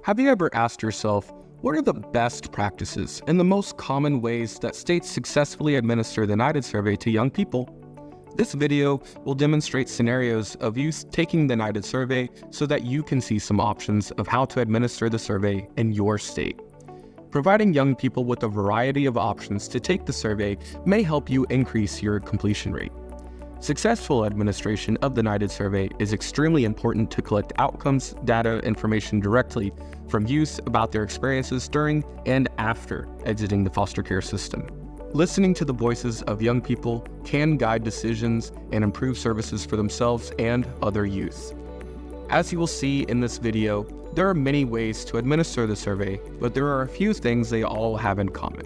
Have you ever asked yourself, what are the best practices and the most common ways that states successfully administer the NYTD survey to young people? This video will demonstrate scenarios of you taking the NYTD survey so that you can see some options of how to administer the survey in your state. Providing young people with a variety of options to take the survey may help you increase your completion rate. Successful administration of the NYTD survey is extremely important to collect outcomes, data, information directly from youth about their experiences during and after exiting the foster care system. Listening to the voices of young people can guide decisions and improve services for themselves and other youth. As you will see in this video, there are many ways to administer the survey, but there are a few things they all have in common.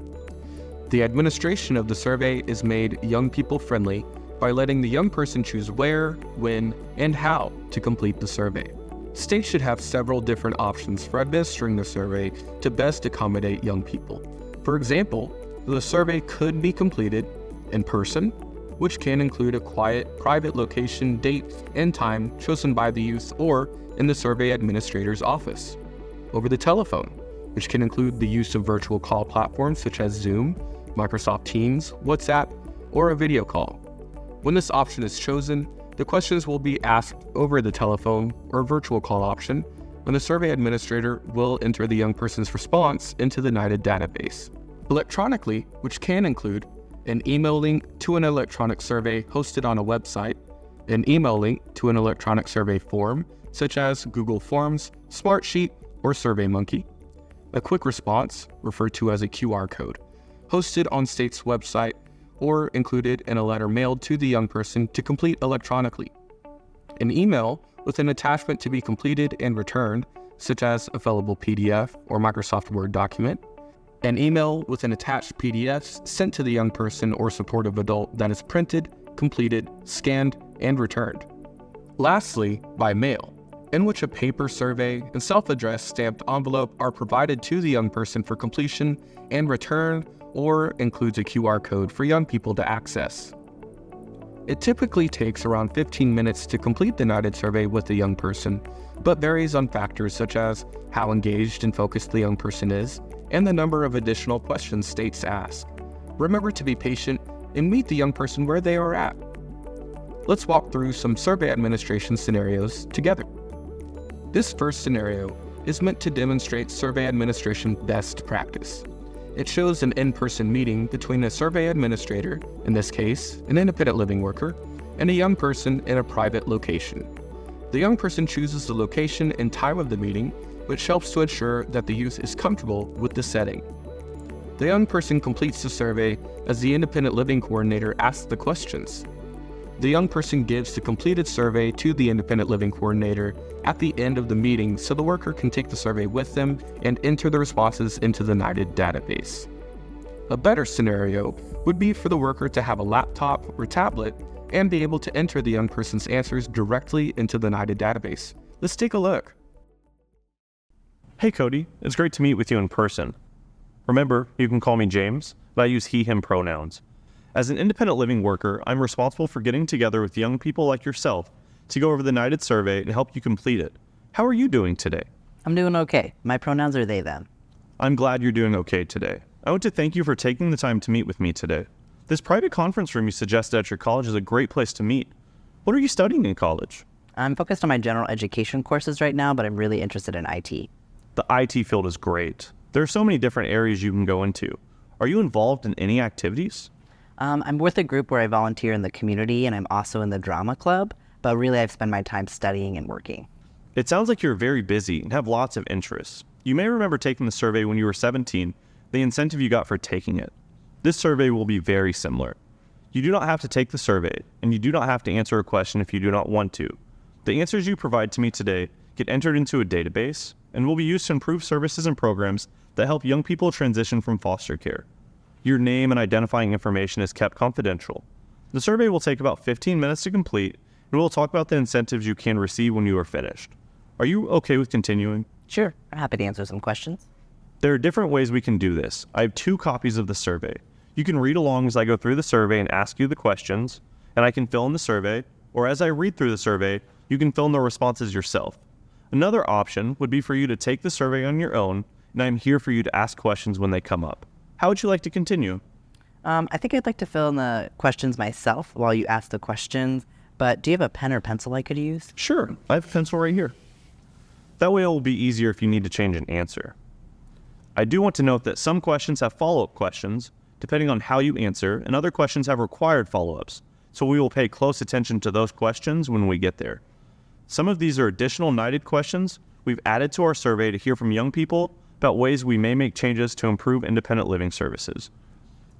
The administration of the survey is made young people friendly by letting the young person choose where, when, and how to complete the survey. States should have several different options for administering the survey to best accommodate young people. For example, the survey could be completed in person, which can include a quiet, private location, date, and time chosen by the youth, or in the survey administrator's office. Over the telephone, which can include the use of virtual call platforms such as Zoom, Microsoft Teams, WhatsApp, or a video call. When this option is chosen, the questions will be asked over the telephone or virtual call option, when the survey administrator will enter the young person's response into the NYTD database. Electronically, which can include an email link to an electronic survey hosted on a website, an email link to an electronic survey form, such as Google Forms, Smartsheet, or SurveyMonkey, a quick response, referred to as a QR code, hosted on state's website, or included in a letter mailed to the young person to complete electronically. An email with an attachment to be completed and returned, such as a fillable PDF or Microsoft Word document. An email with an attached PDF sent to the young person or supportive adult that is printed, completed, scanned, and returned. Lastly, by mail, in which a paper survey and self-addressed stamped envelope are provided to the young person for completion and return, or includes a QR code for young people to access. It typically takes around 15 minutes to complete the NYTD survey with a young person, but varies on factors such as how engaged and focused the young person is, and the number of additional questions states ask. Remember to be patient and meet the young person where they are at. Let's walk through some survey administration scenarios together. This first scenario is meant to demonstrate survey administration best practice. It shows an in-person meeting between a survey administrator, in this case, an independent living worker, and a young person in a private location. The young person chooses the location and time of the meeting, which helps to ensure that the youth is comfortable with the setting. The young person completes the survey as the independent living coordinator asks the questions. The young person gives the completed survey to the independent living coordinator at the end of the meeting so the worker can take the survey with them and enter the responses into the NYTD database. A better scenario would be for the worker to have a laptop or tablet and be able to enter the young person's answers directly into the NYTD database. Let's take a look. Hey Cody, it's great to meet with you in person. Remember, you can call me James, but I use he, him pronouns. As an independent living worker, I'm responsible for getting together with young people like yourself to go over the NYTD survey and help you complete it. How are you doing today? I'm doing okay. My pronouns are they, them. I'm glad you're doing okay today. I want to thank you for taking the time to meet with me today. This private conference room you suggested at your college is a great place to meet. What are you studying in college? I'm focused on my general education courses right now, but I'm really interested in IT. The IT field is great. There are so many different areas you can go into. Are you involved in any activities? I'm with a group where I volunteer in the community, and I'm also in the drama club, but really I've spent my time studying and working. It sounds like you're very busy and have lots of interests. You may remember taking the survey when you were 17, the incentive you got for taking it. This survey will be very similar. You do not have to take the survey, and you do not have to answer a question if you do not want to. The answers you provide to me today get entered into a database and will be used to improve services and programs that help young people transition from foster care. Your name and identifying information is kept confidential. The survey will take about 15 minutes to complete, and we'll talk about the incentives you can receive when you are finished. Are you okay with continuing? Sure, I'm happy to answer some questions. There are different ways we can do this. I have 2 copies of the survey. You can read along as I go through the survey and ask you the questions, and I can fill in the survey, or as I read through the survey, you can fill in the responses yourself. Another option would be for you to take the survey on your own, and I'm here for you to ask questions when they come up. How would you like to continue? I think I'd like to fill in the questions myself while you ask the questions, but do you have a pen or pencil I could use? Sure, I have a pencil right here. That way it will be easier if you need to change an answer. I do want to note that some questions have follow-up questions, depending on how you answer, and other questions have required follow-ups, so we will pay close attention to those questions when we get there. Some of these are additional NYTD questions we've added to our survey to hear from young people about ways we may make changes to improve independent living services.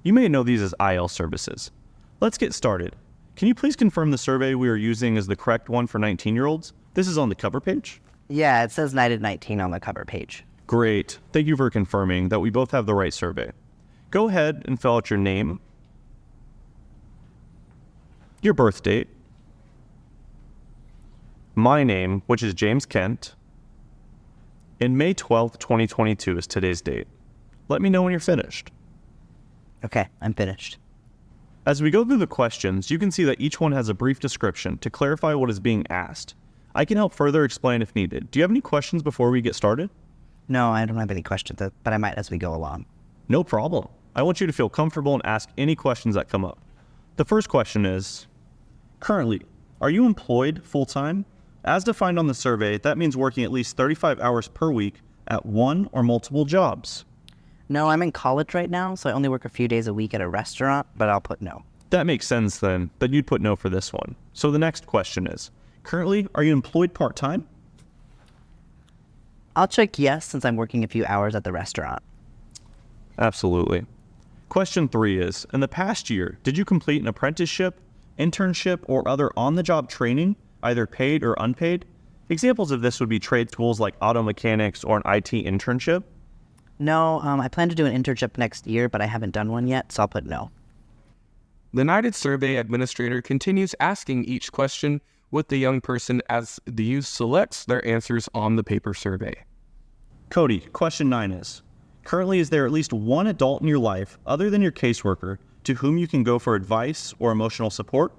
You may know these as IL services. Let's get started. Can you please confirm the survey we are using is the correct one for 19-year-olds? This is on the cover page? Yeah, it says NYTD 19 on the cover page. Great. Thank you for confirming that we both have the right survey. Go ahead and fill out your name, your birth date, my name, which is James Kent, and May 12th, 2022 is today's date. Let me know when you're finished. Okay, I'm finished. As we go through the questions, you can see that each one has a brief description to clarify what is being asked. I can help further explain if needed. Do you have any questions before we get started? No, I don't have any questions, but I might as we go along. No problem. I want you to feel comfortable and ask any questions that come up. The first question is, currently, are you employed full-time? As defined on the survey, that means working at least 35 hours per week at one or multiple jobs. No, I'm in college right now, so I only work a few days a week at a restaurant, but I'll put no. That makes sense then, but you'd put no for this one. So the next question is, currently, are you employed part-time? I'll check yes since I'm working a few hours at the restaurant. Absolutely. Question 3 is, in the past year, did you complete an apprenticeship, internship, or other on-the-job training, either paid or unpaid? Examples of this would be trade schools like auto mechanics or an IT internship. No, I plan to do an internship next year, but I haven't done one yet, so I'll put no. The NYTD survey administrator continues asking each question with the young person as the youth selects their answers on the paper survey. Cody, question 9 is, currently is there at least one adult in your life other than your caseworker to whom you can go for advice or emotional support?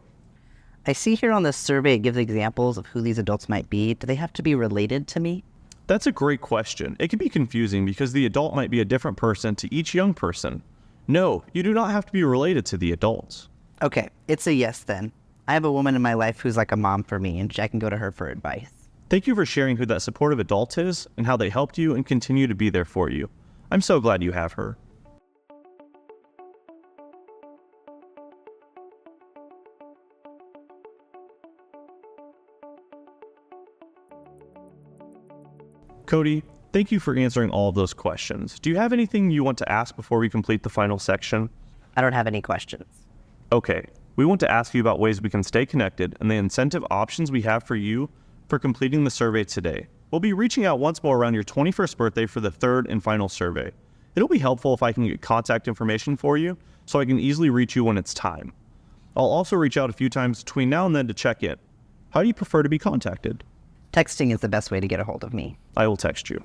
I see here on this survey it gives examples of who these adults might be. Do they have to be related to me? That's a great question. It can be confusing because the adult might be a different person to each young person. No, you do not have to be related to the adults. Okay, it's a yes then. I have a woman in my life who's like a mom for me, and I can go to her for advice. Thank you for sharing who that supportive adult is and how they helped you and continue to be there for you. I'm so glad you have her. Cody, thank you for answering all of those questions. Do you have anything you want to ask before we complete the final section? I don't have any questions. Okay, we want to ask you about ways we can stay connected and the incentive options we have for you for completing the survey today. We'll be reaching out once more around your 21st birthday for the third and final survey. It'll be helpful if I can get contact information for you so I can easily reach you when it's time. I'll also reach out a few times between now and then to check in. How do you prefer to be contacted? Texting is the best way to get a hold of me. I will text you.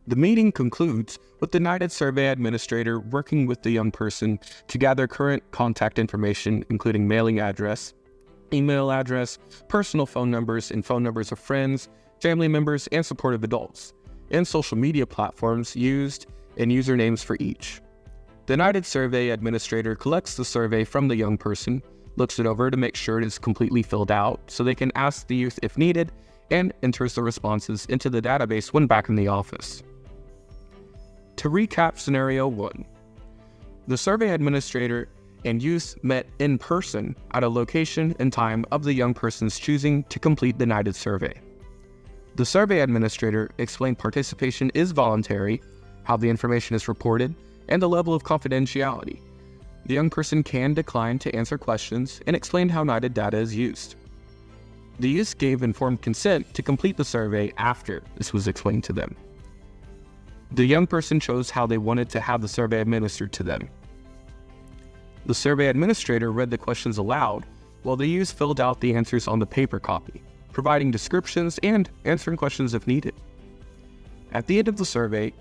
The meeting concludes with the NYTD survey administrator working with the young person to gather current contact information, including mailing address, email address, personal phone numbers, and phone numbers of friends, family members, and supportive adults, and social media platforms used and usernames for each. The NYTD survey administrator collects the survey from the young person, looks it over to make sure it is completely filled out so they can ask the youth if needed, and enters the responses into the database when back in the office. To recap scenario 1, the survey administrator and youth met in person at a location and time of the young person's choosing to complete the NYTD survey. The survey administrator explained participation is voluntary, how the information is reported, and the level of confidentiality. The young person can decline to answer questions and explained how NYTD data is used. The youth gave informed consent to complete the survey after this was explained to them. The young person chose how they wanted to have the survey administered to them. The survey administrator read the questions aloud while the youth filled out the answers on the paper copy, providing descriptions and answering questions if needed. At the end of the survey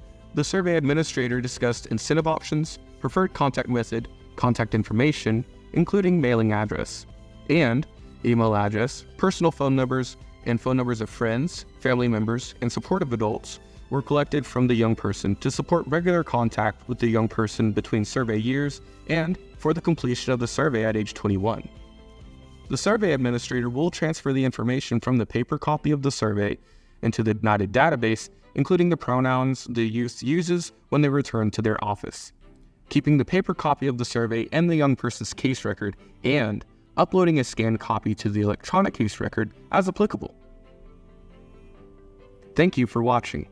administrator discussed incentive options, preferred contact method, contact information, including mailing address, and email address, personal phone numbers, and phone numbers of friends, family members, and supportive adults were collected from the young person to support regular contact with the young person between survey years and for the completion of the survey at age 21. The survey administrator will transfer the information from the paper copy of the survey into the NYTD database, including the pronouns the youth uses when they return to their office, keeping the paper copy of the survey and the young person's case record, and uploading a scanned copy to the electronic case record as applicable. Thank you for watching.